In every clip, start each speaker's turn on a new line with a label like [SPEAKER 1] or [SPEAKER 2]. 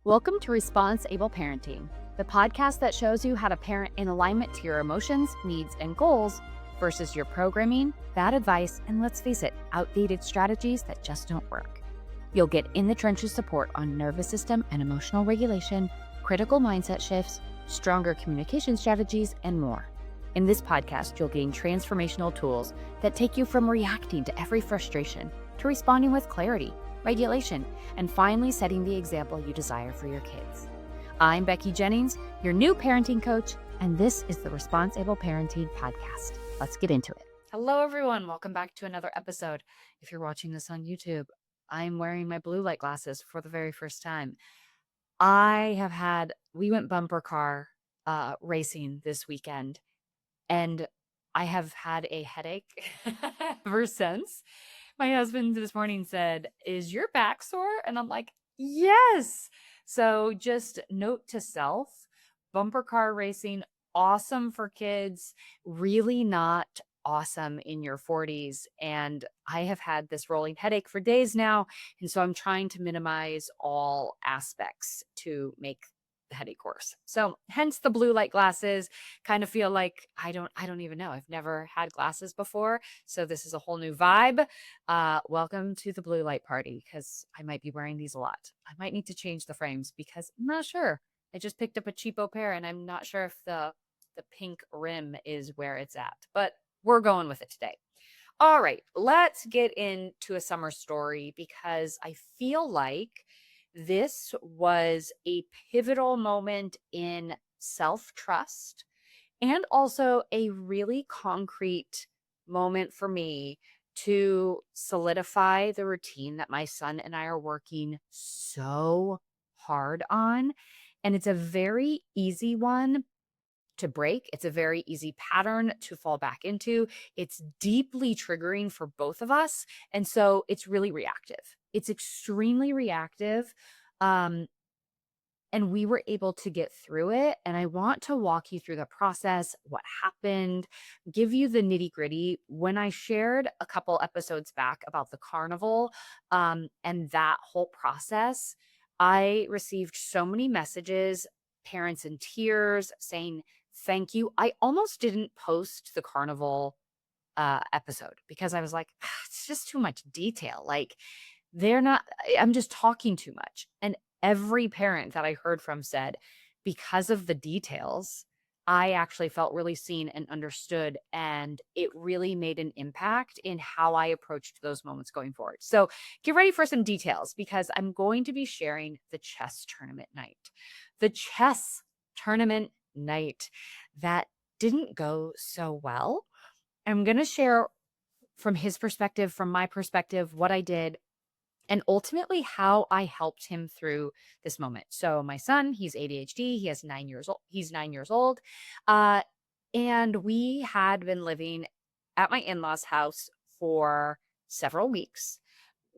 [SPEAKER 1] Welcome to Response-Able Parenting, the podcast that shows you how to parent in alignment to your emotions, needs, and goals versus your programming, bad advice, and let's face it, outdated strategies that just don't work. You'll get in the trenches support on nervous system and emotional regulation, critical mindset shifts, stronger communication strategies, and more. In this podcast, you'll gain transformational tools that take you from reacting to every frustration to responding with clarity, regulation, and finally setting the example you desire for your kids. I'm Becky Jennings, your new parenting coach, and this is the Response-Able Parenting Podcast. Let's get into it. Hello, everyone. Welcome back to another episode. If you're watching this on YouTube, I'm wearing my blue light glasses for the very first time. We went bumper car racing this weekend, and I have had a headache ever since. My husband this morning said, "Is your back sore?" And I'm like, yes. So just note to self, bumper car racing, awesome for kids, really not awesome in your 40s. And I have had this rolling headache for days now. And so I'm trying to minimize all aspects to make the headache worse. So hence the blue light glasses. Kind of feel like I don't even know. I've never had glasses before. So this is a whole new vibe. Welcome to the blue light party, because I might be wearing these a lot. I might need to change the frames because I'm not sure. I just picked up a cheapo pair and I'm not sure if the pink rim is where it's at, but we're going with it today. All right, let's get into a summer story because I feel like this was a pivotal moment in self-trust and also a really concrete moment for me to solidify the routine that my son and I are working so hard on. And it's a very easy one to break. It's a very easy pattern to fall back into. It's deeply triggering for both of us. And so it's really reactive. It's extremely reactive. And we were able to get through it. And I want to walk you through the process, what happened, give you the nitty gritty. When I shared a couple episodes back about the carnival and that whole process, I received so many messages, parents in tears saying, thank you. I almost didn't post the carnival episode because I was like, it's just too much detail. Like, I'm just talking too much. And every parent that I heard from said, because of the details, I actually felt really seen and understood. And it really made an impact in how I approached those moments going forward. So get ready for some details because I'm going to be sharing the chess tournament night. The chess tournament night that didn't go so well. I'm going to share from his perspective, from my perspective, what I did, and ultimately how I helped him through this moment. So my son, he's ADHD. He has 9 years old. He's 9 years old. And we had been living at my in-laws' house for several weeks.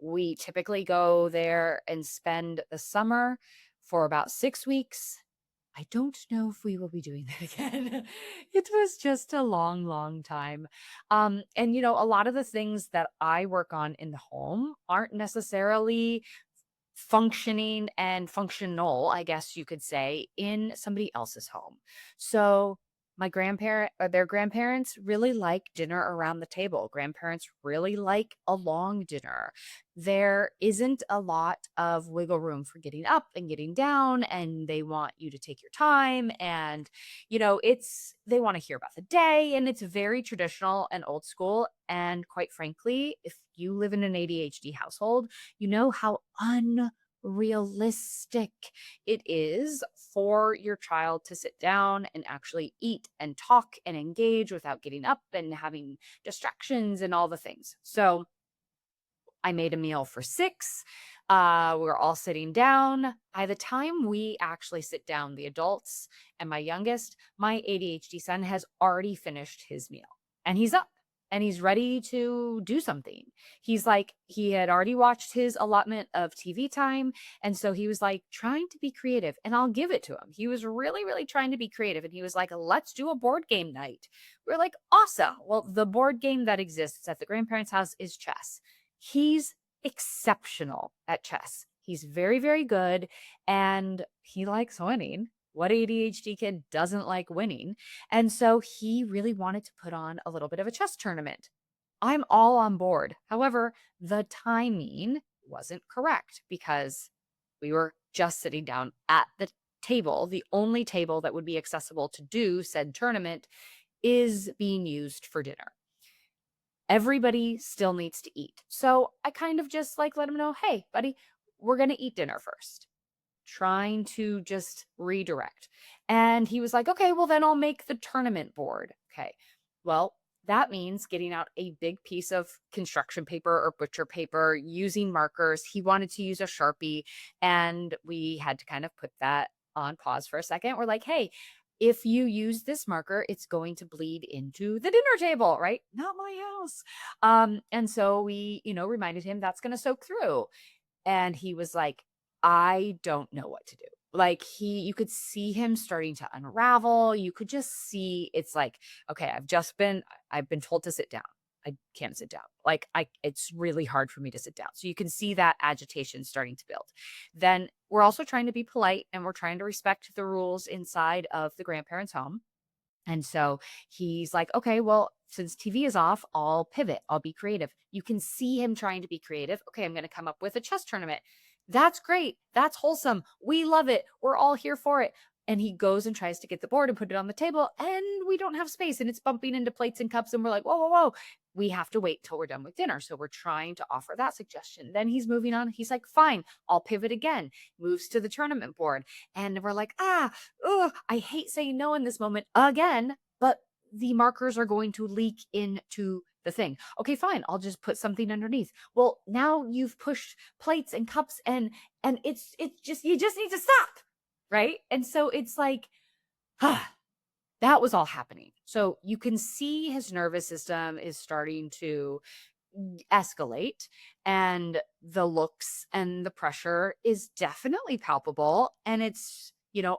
[SPEAKER 1] We typically go there and spend the summer for about 6 weeks. I don't know if we will be doing that again. It was just a long, long time. And, a lot of the things that I work on in the home aren't necessarily functioning and functional, I guess you could say, in somebody else's home. So their grandparents really like dinner around the table. Grandparents really like a long dinner. There isn't a lot of wiggle room for getting up and getting down, and they want you to take your time. And, they want to hear about the day, and it's very traditional and old school. And quite frankly, if you live in an ADHD household, you know how unrealistic it is for your child to sit down and actually eat and talk and engage without getting up and having distractions and all the things. So I made a meal for 6. We're all sitting down. By the time we actually sit down, the adults and my youngest, my ADHD son has already finished his meal and he's up and he's ready to do something. He had already watched his allotment of TV time. And so he was like trying to be creative, and I'll give it to him. He was really, really trying to be creative. And he was like, let's do a board game night. We're like, awesome. Well, the board game that exists at the grandparents' house is chess. He's exceptional at chess. He's very, very good, and he likes winning. What ADHD kid doesn't like winning? And so he really wanted to put on a little bit of a chess tournament. I'm all on board. However, the timing wasn't correct because we were just sitting down at the table. The only table that would be accessible to do said tournament is being used for dinner. Everybody still needs to eat. So I kind of just like let him know, hey, buddy, we're going to eat dinner first, trying to just redirect. And he was like, okay, well, then I'll make the tournament board. Okay. Well, that means getting out a big piece of construction paper or butcher paper, using markers. He wanted to use a Sharpie, and we had to kind of put that on pause for a second. We're like, hey, if you use this marker, it's going to bleed into the dinner table, right? Not my house. And so we, reminded him that's going to soak through. And he was like, I don't know what to do. Like you could see him starting to unravel. You could just see it's like, okay, I've been told to sit down. I can't sit down. It's really hard for me to sit down. So you can see that agitation starting to build. Then we're also trying to be polite, and we're trying to respect the rules inside of the grandparents' home. And so he's like, okay, well, since TV is off, I'll pivot. I'll be creative. You can see him trying to be creative. Okay, I'm going to come up with a chess tournament. That's great. That's wholesome. We love it. We're all here for it. And he goes and tries to get the board and put it on the table, and we don't have space, and it's bumping into plates and cups. And we're like, whoa, whoa, whoa. We have to wait till we're done with dinner. So we're trying to offer that suggestion. Then he's moving on. He's like, fine, I'll pivot again. Moves to the tournament board. And we're like, I hate saying no in this moment again, but the markers are going to leak into the thing. Okay, fine. I'll just put something underneath. Well, now you've pushed plates and cups, and it's just, you just need to stop. Right. And so it's like, that was all happening. So you can see his nervous system is starting to escalate, and the looks and the pressure is definitely palpable. And it's,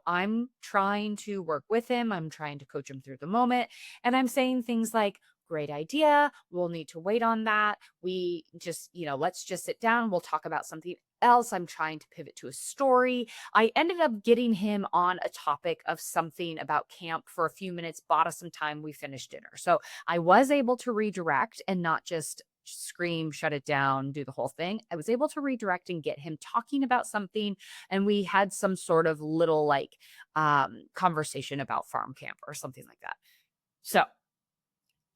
[SPEAKER 1] I'm trying to work with him. I'm trying to coach him through the moment. And I'm saying things like, great idea. We'll need to wait on that. We just, let's just sit down. We'll talk about something else. I'm trying to pivot to a story. I ended up getting him on a topic of something about camp for a few minutes, bought us some time. We finished dinner. So I was able to redirect and not just scream, shut it down, do the whole thing. I was able to redirect and get him talking about something. And we had some sort of little conversation about farm camp or something like that. So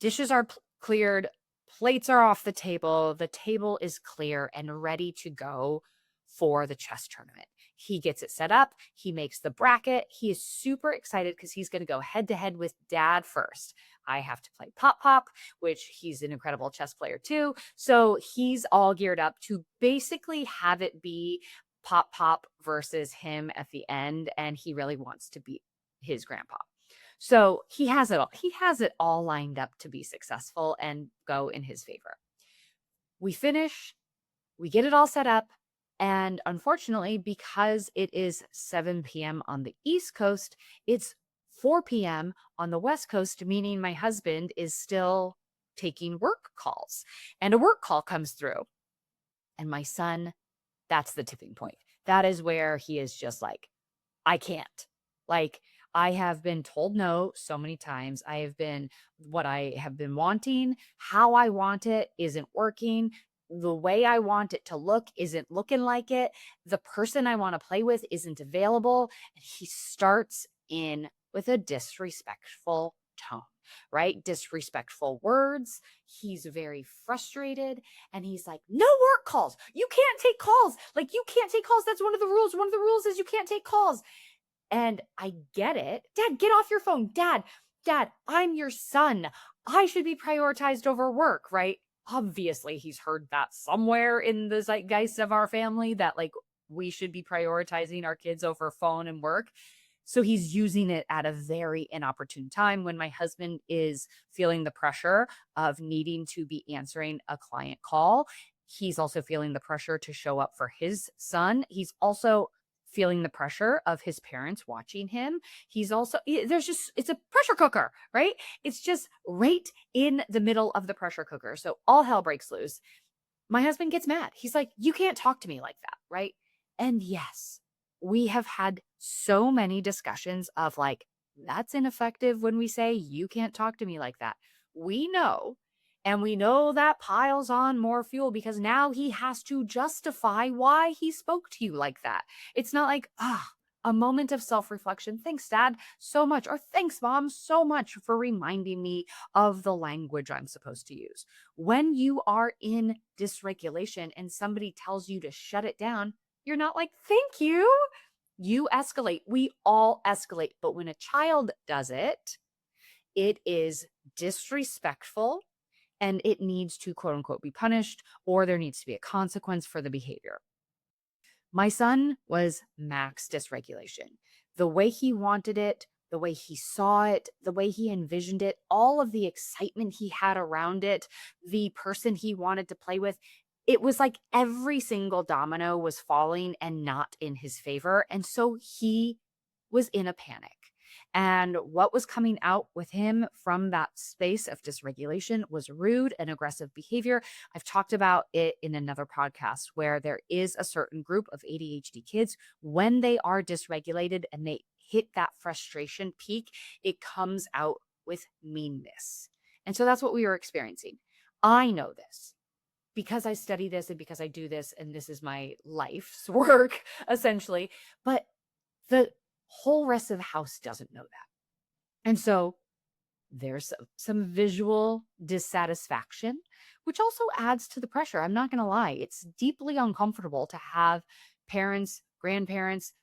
[SPEAKER 1] dishes are cleared, plates are off the table is clear and ready to go for the chess tournament. He gets it set up, he makes the bracket. He is super excited because he's going to go head to head with dad first. I have to play Pop, which he's an incredible chess player too. So he's all geared up to basically have it be Pop versus him at the end, and he really wants to beat his grandpa. So he has it all. He has it all lined up to be successful and go in his favor. We finish, we get it all set up. And unfortunately, because it is 7 p.m. on the East Coast, it's 4 p.m. on the West Coast, meaning my husband is still taking work calls. And a work call comes through. And my son, that's the tipping point. That is where he is just like, I can't. I have been told no so many times. What I have been wanting, how I want it isn't working. The way I want it to look isn't looking like it. The person I want to play with isn't available. And he starts in with a disrespectful tone, right? Disrespectful words. He's very frustrated, and he's like, no work calls. You can't take calls. You can't take calls. That's one of the rules. One of the rules is you can't take calls. And I get it. Dad, get off your phone. Dad, I'm your son. I should be prioritized over work, right? Obviously, he's heard that somewhere in the zeitgeist of our family that we should be prioritizing our kids over phone and work. So he's using it at a very inopportune time when my husband is feeling the pressure of needing to be answering a client call. He's also feeling the pressure to show up for his son. He's also feeling the pressure of his parents watching him. He's also, it's a pressure cooker, right? It's just right in the middle of the pressure cooker. So all hell breaks loose. My husband gets mad. He's like, you can't talk to me like that, right? And yes, we have had so many discussions of like, that's ineffective when we say, you can't talk to me like that. We know. And we know that piles on more fuel because now he has to justify why he spoke to you like that. It's not like, a moment of self-reflection. Thanks, Dad, so much. Or thanks, Mom, so much for reminding me of the language I'm supposed to use. When you are in dysregulation and somebody tells you to shut it down, you're not like, thank you. You escalate. We all escalate. But when a child does it, it is disrespectful and it needs to quote unquote be punished, or there needs to be a consequence for the behavior. My son was max dysregulation. The way he wanted it, the way he saw it, the way he envisioned it, all of the excitement he had around it, the person he wanted to play with, it was like every single domino was falling and not in his favor. And so he was in a panic. And what was coming out with him from that space of dysregulation was rude and aggressive behavior. I've talked about it in another podcast where there is a certain group of ADHD kids, when they are dysregulated and they hit that frustration peak, it comes out with meanness. And so that's what we were experiencing. I know this because I study this and because I do this, and this is my life's work, essentially. But the whole rest of the house doesn't know that. And so there's some visual dissatisfaction, which also adds to the pressure. I'm not going to lie. It's deeply uncomfortable to have parents, grandparents,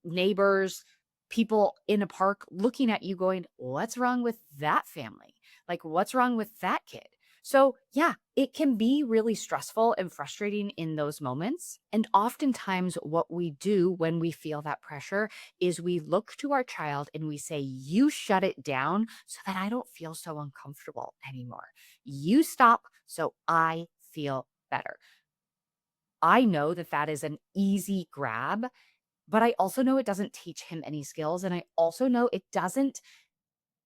[SPEAKER 1] neighbors, people in a park looking at you going, what's wrong with that family? Like, what's wrong with that kid? So yeah, it can be really stressful and frustrating in those moments. And oftentimes what we do when we feel that pressure is we look to our child and we say, you shut it down so that I don't feel so uncomfortable anymore. You stop so I feel better. I know that that is an easy grab, but I also know it doesn't teach him any skills. And I also know it doesn't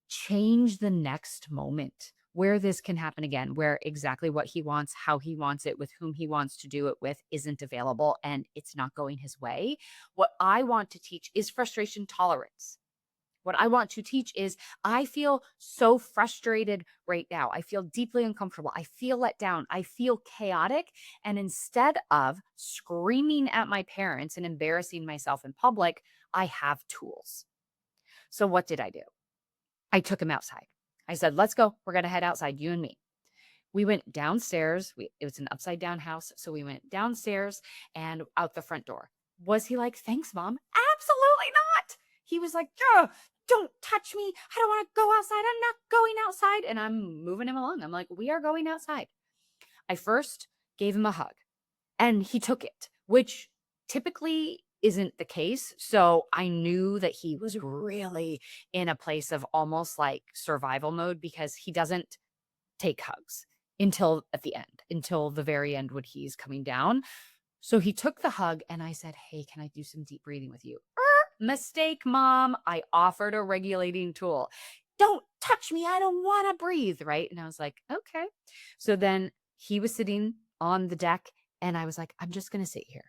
[SPEAKER 1] change the next moment where this can happen again, where exactly what he wants, how he wants it, with whom he wants to do it with isn't available and it's not going his way. What I want to teach is frustration tolerance. What I want to teach is I feel so frustrated right now. I feel deeply uncomfortable. I feel let down. I feel chaotic. And instead of screaming at my parents and embarrassing myself in public, I have tools. So what did I do? I took him outside. I said, let's go. We're going to head outside, you and me. We went downstairs. It was an upside down house. So we went downstairs and out the front door. Was he like, thanks, Mom? Absolutely not. He was like, don't touch me. I don't want to go outside. I'm not going outside. And I'm moving him along. I'm like, we are going outside. I first gave him a hug and he took it, which typically isn't the case. So I knew that he was really in a place of almost like survival mode because he doesn't take hugs until at the end, until the very end when he's coming down. So he took the hug and I said, hey, can I do some deep breathing with you? Mistake, Mom. I offered a regulating tool. Don't touch me. I don't want to breathe. Right. And I was like, okay. So then he was sitting on the deck and I was like, I'm just going to sit here.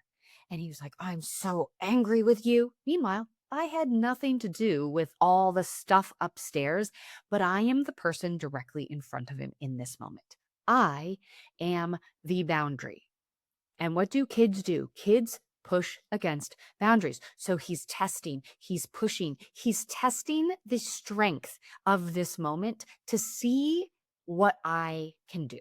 [SPEAKER 1] And he was like, I'm so angry with you. Meanwhile, I had nothing to do with all the stuff upstairs, but I am the person directly in front of him in this moment. I am the boundary. And what do kids do? Kids push against boundaries. So he's testing, he's pushing, he's testing the strength of this moment to see what I can do.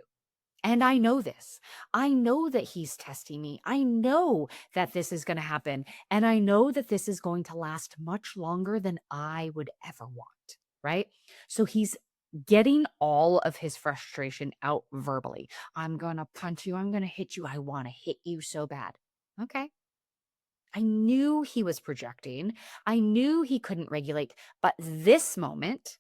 [SPEAKER 1] And I know this. I know that he's testing me. I know that this is going to happen. And I know that this is going to last much longer than I would ever want. Right? So he's getting all of his frustration out verbally. I'm going to punch you. I'm going to hit you. I want to hit you so bad. Okay. I knew he was projecting. I knew he couldn't regulate. But this moment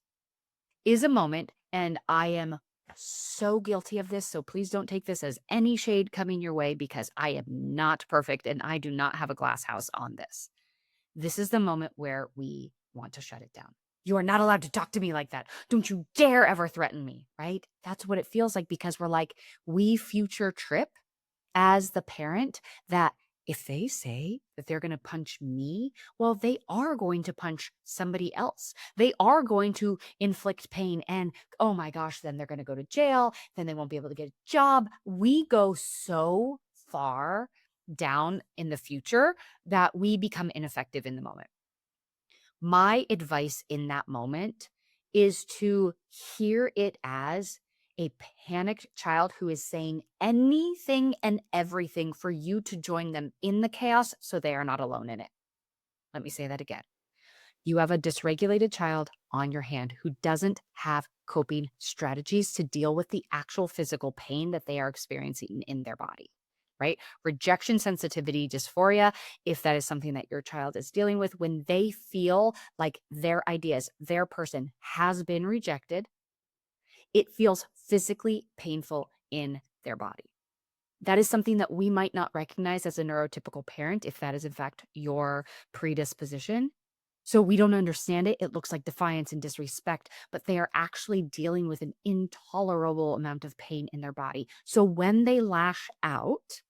[SPEAKER 1] is a moment, and I am so guilty of this. So please don't take this as any shade coming your way because I am not perfect and I do not have a glass house on this. This is the moment where we want to shut it down. You are not allowed to talk to me like that. Don't you dare ever threaten me, right? That's what it feels like because we're like, we future trip as the parent that If they say that they're going to punch me, well, they are going to punch somebody else. They are going to inflict pain. And oh my gosh, then they're going to go to jail. Then they won't be able to get a job. We go so far down in the future that we become ineffective in the moment. My advice in that moment is to hear it as a panicked child who is saying anything and everything for you to join them in the chaos so they are not alone in it. Let me say that again. You have a dysregulated child on your hand who doesn't have coping strategies to deal with the actual physical pain that they are experiencing in their body, right? Rejection sensitivity dysphoria, if that is something that your child is dealing with, when they feel like their ideas, their person has been rejected, it feels physically painful in their body. That is something that we might not recognize as a neurotypical parent, if that is in fact your predisposition. So we don't understand it. It looks like defiance and disrespect, but they are actually dealing with an intolerable amount of pain in their body. So when they lash out,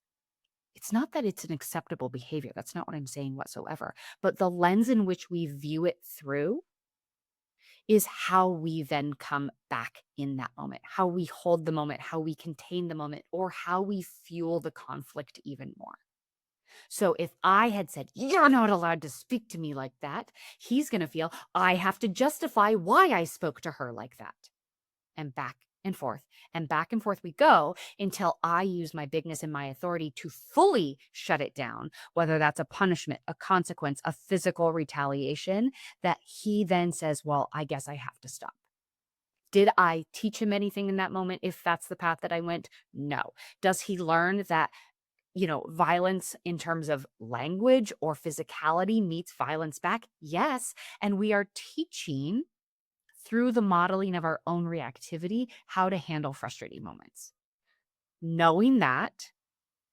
[SPEAKER 1] it's not that it's an acceptable behavior. That's not what I'm saying whatsoever. But the lens in which we view it through is how we then come back in that moment, how we hold the moment, how we contain the moment, or how we fuel the conflict even more. So if I had said, you're not allowed to speak to me like that, he's going to feel I have to justify why I spoke to her like that. And back and forth and back and forth we go until I use my bigness and my authority to fully shut it down, whether that's a punishment, a consequence, a physical retaliation, that he then says, well, I guess I have to stop. Did I teach him anything in that moment if that's the path that I went? No. Does he learn that, violence in terms of language or physicality meets violence back? Yes. And we are teaching through the modeling of our own reactivity how to handle frustrating moments. Knowing that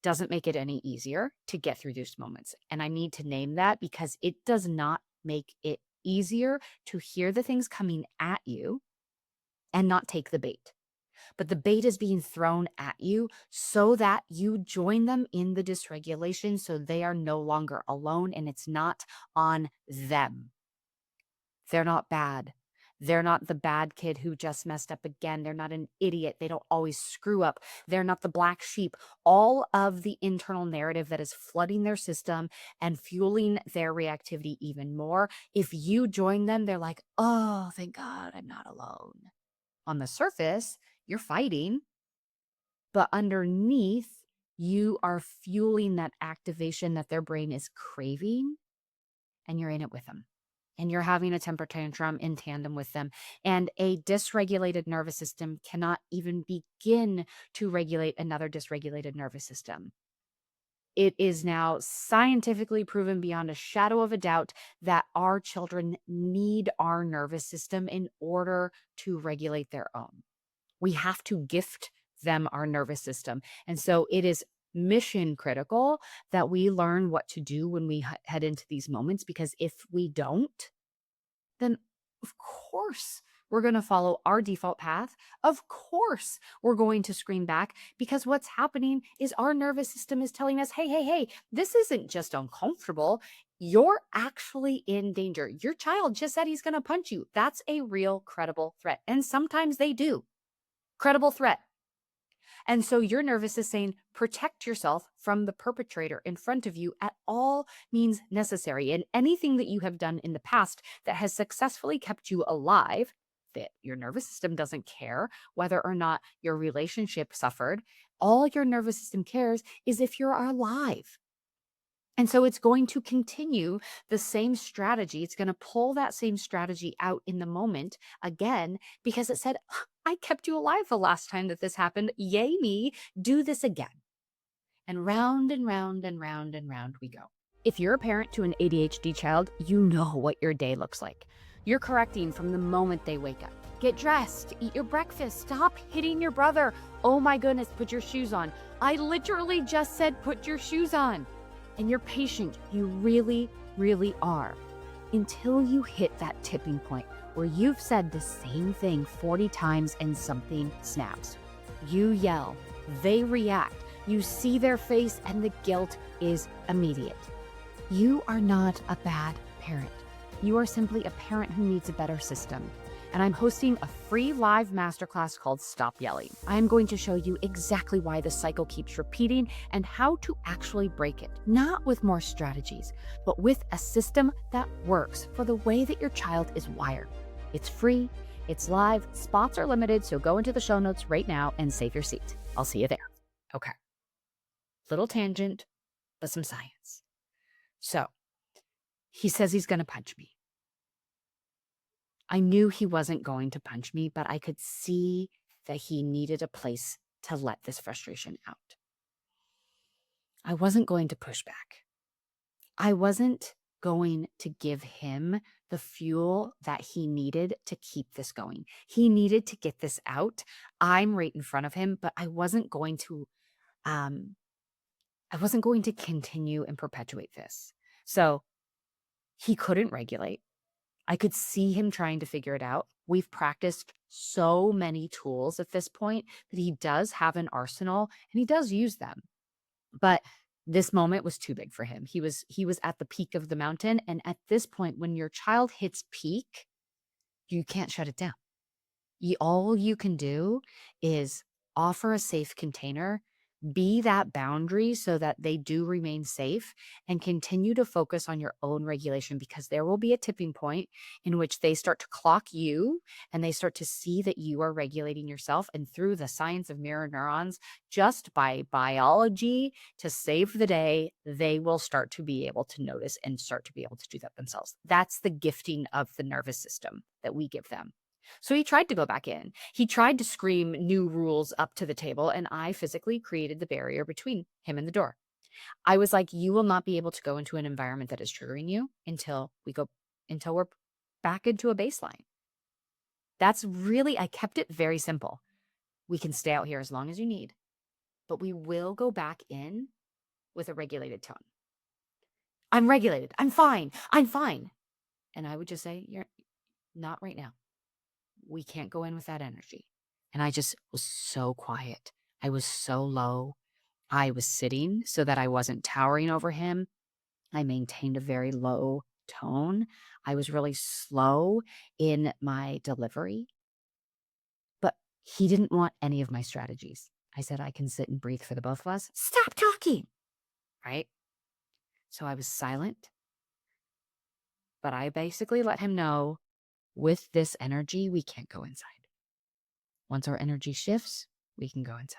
[SPEAKER 1] doesn't make it any easier to get through those moments. And I need to name that because it does not make it easier to hear the things coming at you and not take the bait. But the bait is being thrown at you so that you join them in the dysregulation so they are no longer alone and it's not on them. They're not bad. They're not the bad kid who just messed up again. They're not an idiot. They don't always screw up. They're not the black sheep. All of the internal narrative that is flooding their system and fueling their reactivity even more. If you join them, they're like, oh, thank God I'm not alone. On the surface, you're fighting, but underneath, you are fueling that activation that their brain is craving, and you're in it with them. And you're having a temper tantrum in tandem with them. And a dysregulated nervous system cannot even begin to regulate another dysregulated nervous system. It is now scientifically proven beyond a shadow of a doubt that our children need our nervous system in order to regulate their own. We have to gift them our nervous system. And so it is mission critical that we learn what to do when we head into these moments, because if we don't, then of course we're going to follow our default path. Of course we're going to scream back, because what's happening is our nervous system is telling us, hey, this isn't just uncomfortable. You're actually in danger. Your child just said he's going to punch you. That's a real credible threat. And sometimes they do. Credible threat. And so your nervous is saying, protect yourself from the perpetrator in front of you at all means necessary. And anything that you have done in the past that has successfully kept you alive, that your nervous system doesn't care whether or not your relationship suffered. All your nervous system cares is if you're alive. And so it's going to continue the same strategy. It's going to pull that same strategy out in the moment again, because it said, I kept you alive the last time that this happened. Yay me, do this again. And round and round and round and round we go. If you're a parent to an ADHD child, you know what your day looks like. You're correcting from the moment they wake up. Get dressed, eat your breakfast, stop hitting your brother. Oh my goodness, put your shoes on. I literally just said, put your shoes on. And you're patient, you really, really are, until you hit that tipping point where you've said the same thing 40 times and something snaps. You yell, they react, You see their face and the guilt is immediate. You are not a bad parent. You are simply a parent who needs a better system. And I'm hosting a free live masterclass called Stop Yelling. I'm going to show you exactly why the cycle keeps repeating and how to actually break it. Not with more strategies, but with a system that works for the way that your child is wired. It's free, it's live, spots are limited, so go into the show notes right now and save your seat. I'll see you there. Okay. Little tangent, but some science. So, he says he's going to punch me. I knew he wasn't going to punch me, but I could see that he needed a place to let this frustration out. I wasn't going to push back. I wasn't going to give him the fuel that he needed to keep this going. He needed to get this out. I'm right in front of him, but I wasn't going to continue and perpetuate this. So he couldn't regulate. I could see him trying to figure it out. We've practiced so many tools at this point that he does have an arsenal and he does use them. But this moment was too big for him. He was at the peak of the mountain. And at this point, when your child hits peak, you can't shut it down. All you can do is offer a safe container, be that boundary so that they do remain safe, and continue to focus on your own regulation, because there will be a tipping point in which they start to clock you and they start to see that you are regulating yourself. And through the science of mirror neurons, just by biology, to save the day, they will start to be able to notice and start to be able to do that themselves. That's the gifting of the nervous system that we give them. So he tried to go back in. He tried to scream new rules up to the table, and I physically created the barrier between him and the door. I was like, you will not be able to go into an environment that is triggering you until we're back into a baseline. I kept it very simple. We can stay out here as long as you need, but we will go back in with a regulated tone. I'm regulated. I'm fine. I'm fine. And I would just say, you're not right now. We can't go in with that energy. And I just was so quiet. I was so low. I was sitting so that I wasn't towering over him. I maintained a very low tone. I was really slow in my delivery. But he didn't want any of my strategies. I said, I can sit and breathe for the both of us. Stop talking. Right? So I was silent. But I basically let him know, with this energy, we can't go inside. Once our energy shifts, we can go inside.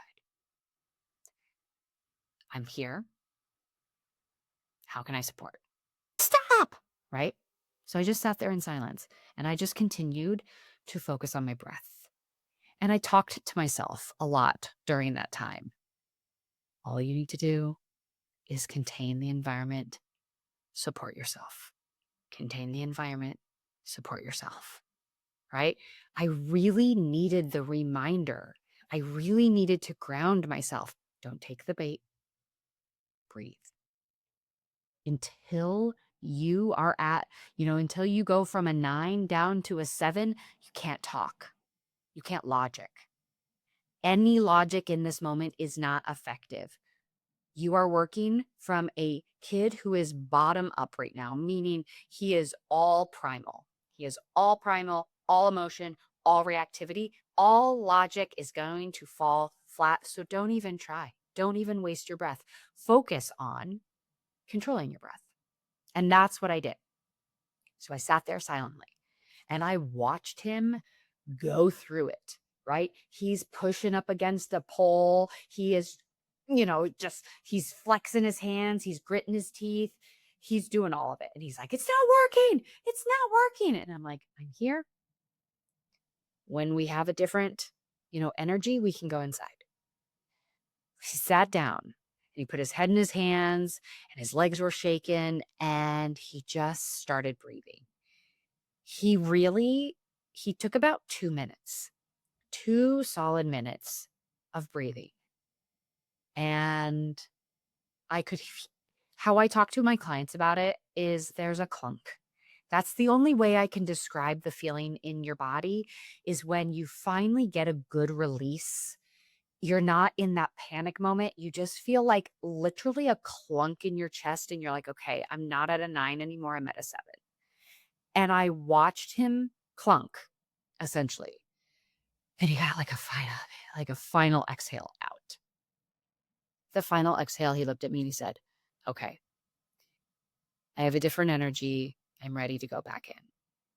[SPEAKER 1] I'm here. How can I support? Stop! Right? So I just sat there in silence, and I just continued to focus on my breath. And I talked to myself a lot during that time. All you need to do is contain the environment, support yourself. Contain the environment, support yourself. Right? I really needed the reminder. I really needed to ground myself. Don't take the bait. Breathe. Until you are until you go from a 9 down to a 7, you can't talk. You can't logic. Any logic in this moment is not effective. You are working from a kid who is bottom up right now, meaning he is all primal. He is all primal, all emotion, all reactivity. All logic is going to fall flat. So don't even try. Don't even waste your breath. Focus on controlling your breath. And that's what I did. So I sat there silently and I watched him go through it, right? He's pushing up against a pole. He is, he's flexing his hands. He's gritting his teeth. He's doing all of it. And he's like, it's not working. It's not working. And I'm like, I'm here. When we have a different, energy, we can go inside. He sat down and he put his head in his hands and his legs were shaking and he just started breathing. He took about 2 minutes, 2 solid minutes of breathing. And how I talk to my clients about it is there's a clunk. That's the only way I can describe the feeling in your body, is when you finally get a good release you're not in that panic moment. You just feel like literally a clunk in your chest, and you're like, okay, I'm not at a 9 anymore. I'm at a 7. And I watched him clunk, essentially. And he got like a final exhale out. The final exhale, he looked at me and he said, okay, I have a different energy. I'm ready to go back in.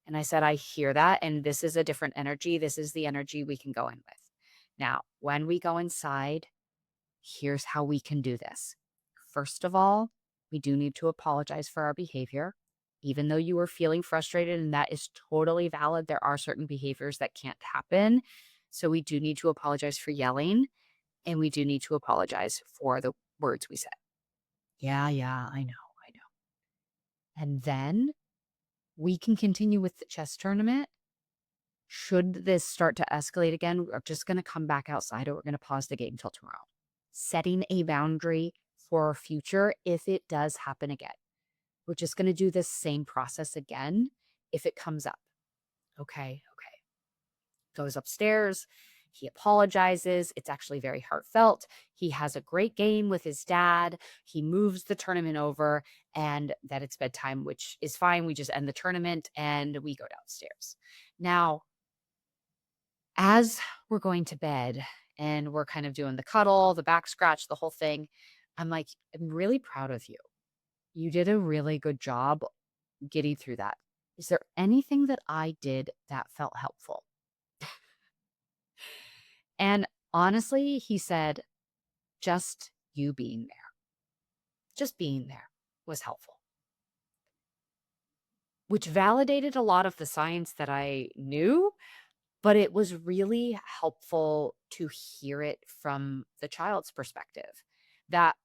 [SPEAKER 1] And I said, I hear that. And this is a different energy. This is the energy we can go in with. Now, when we go inside, here's how we can do this. First of all, we do need to apologize for our behavior. Even though you were feeling frustrated, and that is totally valid, there are certain behaviors that can't happen. So we do need to apologize for yelling, and we do need to apologize for the words we said. Yeah, I know. And then we can continue with the chess tournament. Should this start to escalate again, we're just going to come back outside, or we're going to pause the game till tomorrow. Setting a boundary for our future if it does happen again. We're just going to do this same process again if it comes up. Okay. Goes upstairs. He apologizes. It's actually very heartfelt. He has a great game with his dad. He moves the tournament over, and that it's bedtime, which is fine. We just end the tournament and we go downstairs. Now, as we're going to bed and we're kind of doing the cuddle, the back scratch, the whole thing, I'm like, I'm really proud of you. You did a really good job getting through that. Is there anything that I did that felt helpful? And honestly, he said, just you being there. Just being there was helpful, which validated a lot of the science that I knew, but it was really helpful to hear it from the child's perspective, that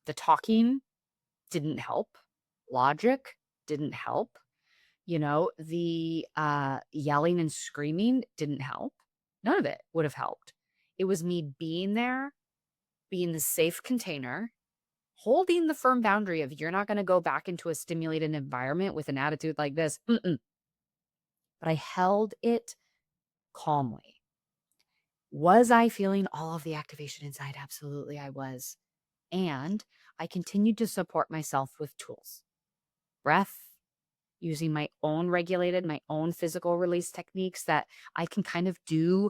[SPEAKER 1] the talking didn't help, logic didn't help, the yelling and screaming didn't help. None of it would have helped. It was me being there, being the safe container, holding the firm boundary of you're not going to go back into a stimulated environment with an attitude like this. But I held it calmly. Was I feeling all of the activation inside? Absolutely, I was. And I continued to support myself with tools, breath, using my own physical release techniques that I can kind of do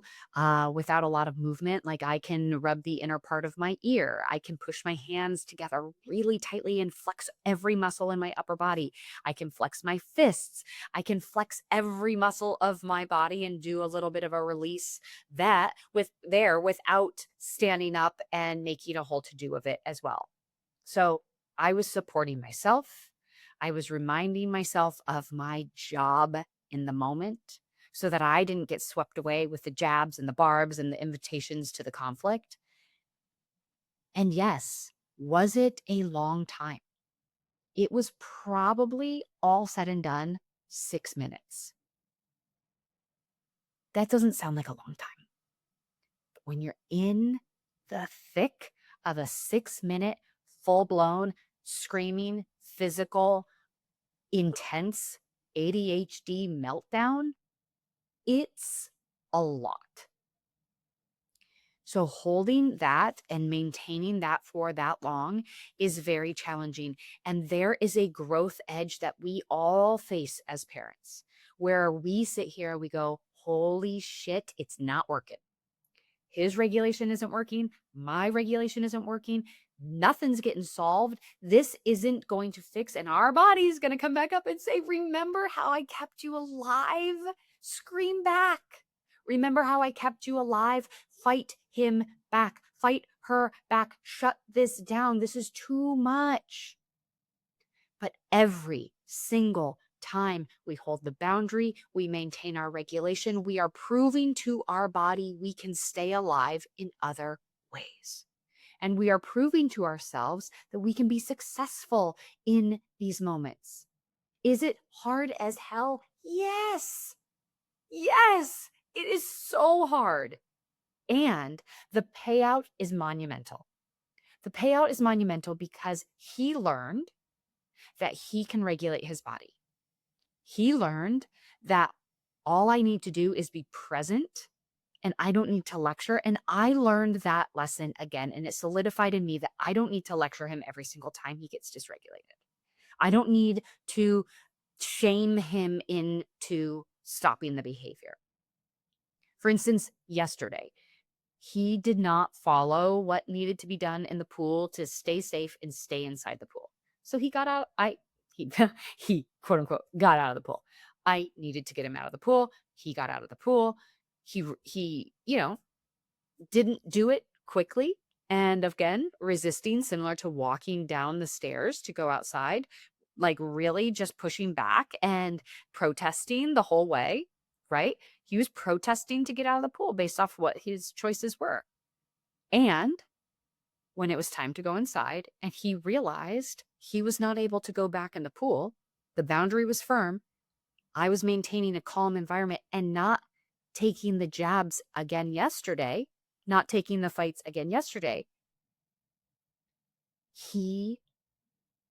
[SPEAKER 1] without a lot of movement. Like I can rub the inner part of my ear. I can push my hands together really tightly and flex every muscle in my upper body. I can flex my fists. I can flex every muscle of my body and do a little bit of a release without standing up and making a whole to-do of it as well. So I was supporting myself. I was reminding myself of my job in the moment so that I didn't get swept away with the jabs and the barbs and the invitations to the conflict. And yes, was it a long time? It was probably all said and done 6 minutes. That doesn't sound like a long time. But when you're in the thick of a 6-minute, full-blown, screaming, physical, intense ADHD meltdown, it's a lot. So holding that and maintaining that for that long is very challenging. And there is a growth edge that we all face as parents, where we sit here and we go, holy shit, it's not working. His regulation isn't working. My regulation isn't working. Nothing's getting solved. This isn't going to fix. And our body's going to come back up and say, remember how I kept you alive? Scream back. Remember how I kept you alive? Fight him back. Fight her back. Shut this down. This is too much. But every single time we hold the boundary, we maintain our regulation, we are proving to our body we can stay alive in other ways. And we are proving to ourselves that we can be successful in these moments. Is it hard as hell? Yes. Yes. It is so hard. And the payout is monumental. The payout is monumental because he learned that he can regulate his body. He learned that all I need to do is be present and I don't need to lecture. And I learned that lesson again, and it solidified in me that I don't need to lecture him every single time he gets dysregulated. I don't need to shame him into stopping the behavior. For instance, yesterday, he did not follow what needed to be done in the pool to stay safe and stay inside the pool. So he got out. He he quote unquote got out of the pool. I needed to get him out of the pool. He got out of the pool. He didn't do it quickly. And again, resisting, similar to walking down the stairs to go outside, like really just pushing back and protesting the whole way, right? He was protesting to get out of the pool based off what his choices were. And when it was time to go inside and he realized he was not able to go back in the pool, the boundary was firm. I was maintaining a calm environment and not taking the jabs again yesterday, not taking the fights again yesterday. He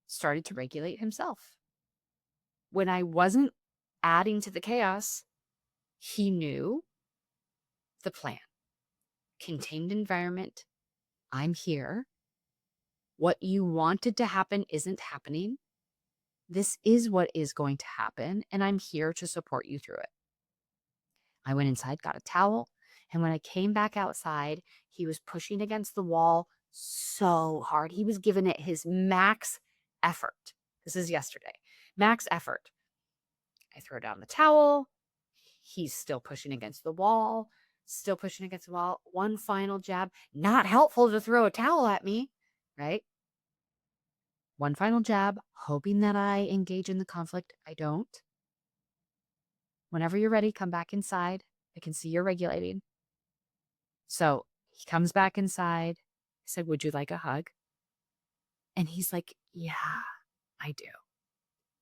[SPEAKER 1] started to regulate himself. When I wasn't adding to the chaos, he knew the plan. Contained environment. I'm here. What you wanted to happen isn't happening. This is what is going to happen, and I'm here to support you through it. I went inside, got a towel, and when I came back outside, he was pushing against the wall so hard. He was giving it his max effort. This is yesterday. Max effort. I throw down the towel. He's still pushing against the wall, still pushing against the wall. One final jab. Not helpful to throw a towel at me, right? One final jab, hoping that I engage in the conflict. I don't. Whenever you're ready, come back inside. I can see you're regulating. So he comes back inside. I said, would you like a hug? And he's like, yeah, I do.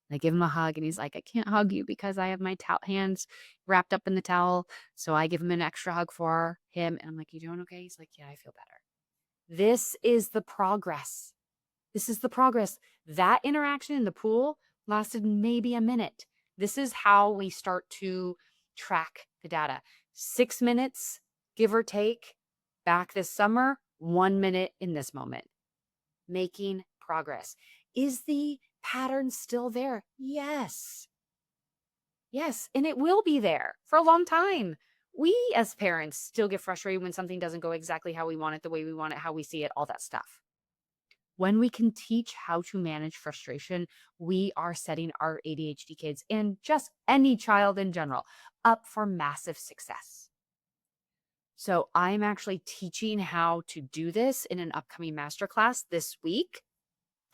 [SPEAKER 1] And I give him a hug and he's like, I can't hug you because I have my hands wrapped up in the towel. So I give him an extra hug for him. And I'm like, you doing okay? He's like, yeah, I feel better. This is the progress. This is the progress. That interaction in the pool lasted maybe a minute. This is how we start to track the data. 6 minutes, give or take, back this summer, 1 minute in this moment. Making progress. Is the pattern still there? Yes. Yes, and it will be there for a long time. We as parents still get frustrated when something doesn't go exactly how we want it, the way we want it, how we see it, all that stuff. When we can teach how to manage frustration, we are setting our ADHD kids and just any child in general up for massive success. So I'm actually teaching how to do this in an upcoming masterclass this week.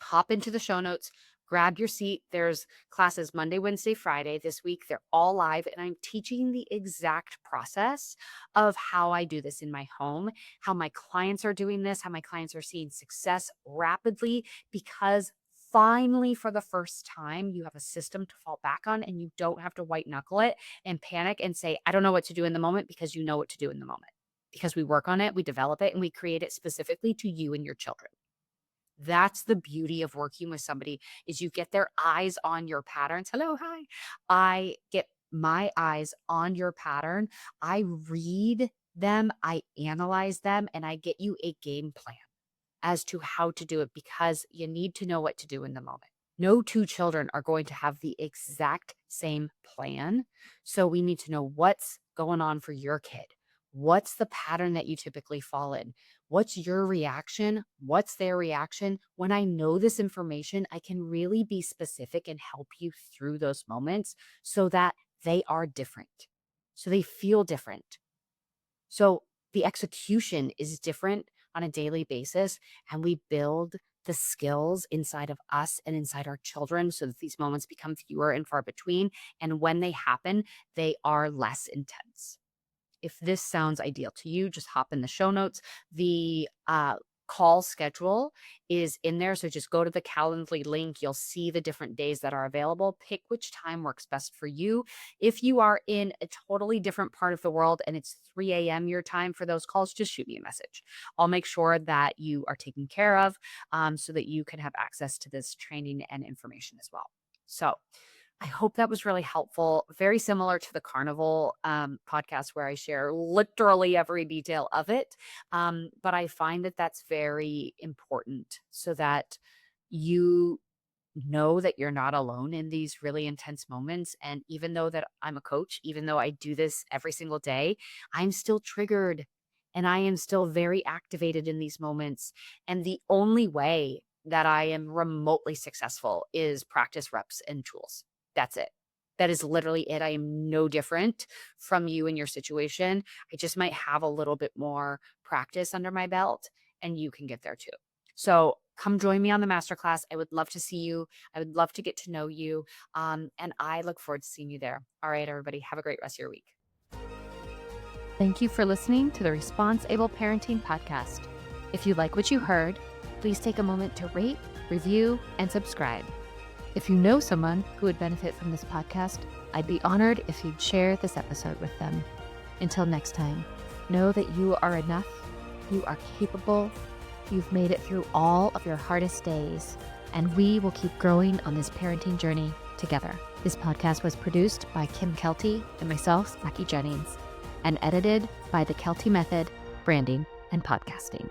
[SPEAKER 1] Hop into the show notes, grab your seat. There's classes Monday, Wednesday, Friday. This week, they're all live, and I'm teaching the exact process of how I do this in my home, how my clients are doing this, how my clients are seeing success rapidly, because finally, for the first time, you have a system to fall back on, and you don't have to white knuckle it and panic and say, I don't know what to do in the moment, because you know what to do in the moment. Because we work on it, we develop it, and we create it specifically to you and your children. That's the beauty of working with somebody, is you get their eyes on your patterns. Hello, hi. I get my eyes on your pattern. I read them, I analyze them, and I get you a game plan as to how to do it, because you need to know what to do in the moment. No two children are going to have the exact same plan. So we need to know what's going on for your kid. What's the pattern that you typically fall in? What's your reaction? What's their reaction? When I know this information, I can really be specific and help you through those moments so that they are different, so they feel different. So the execution is different on a daily basis, and we build the skills inside of us and inside our children so that these moments become fewer and far between. And when they happen, they are less intense. If this sounds ideal to you, just hop in the show notes. The call schedule is in there. So just go to the Calendly link. You'll see the different days that are available. Pick which time works best for you. If you are in a totally different part of the world and it's 3 a.m. your time for those calls, just shoot me a message. I'll make sure that you are taken care of so that you can have access to this training and information as well. So I hope that was really helpful. Very similar to the carnival podcast where I share literally every detail of it. But I find that that's very important so that you know that you're not alone in these really intense moments. And even though that I'm a coach, even though I do this every single day, I'm still triggered and I am still very activated in these moments. And the only way that I am remotely successful is practice, reps, and tools. That's it. That is literally it. I am no different from you in your situation. I just might have a little bit more practice under my belt, and you can get there too. So come join me on the masterclass. I would love to see you. I would love to get to know you. And I look forward to seeing you there. All right, everybody, have a great rest of your week. Thank you for listening to the Response-Able Parenting Podcast. If you like what you heard, please take a moment to rate, review, and subscribe. If you know someone who would benefit from this podcast, I'd be honored if you'd share this episode with them. Until next time, know that you are enough, you are capable, you've made it through all of your hardest days, and we will keep growing on this parenting journey together. This podcast was produced by Kim Kelty and myself, Mackie Jennings, and edited by the Kelty Method, Branding and Podcasting.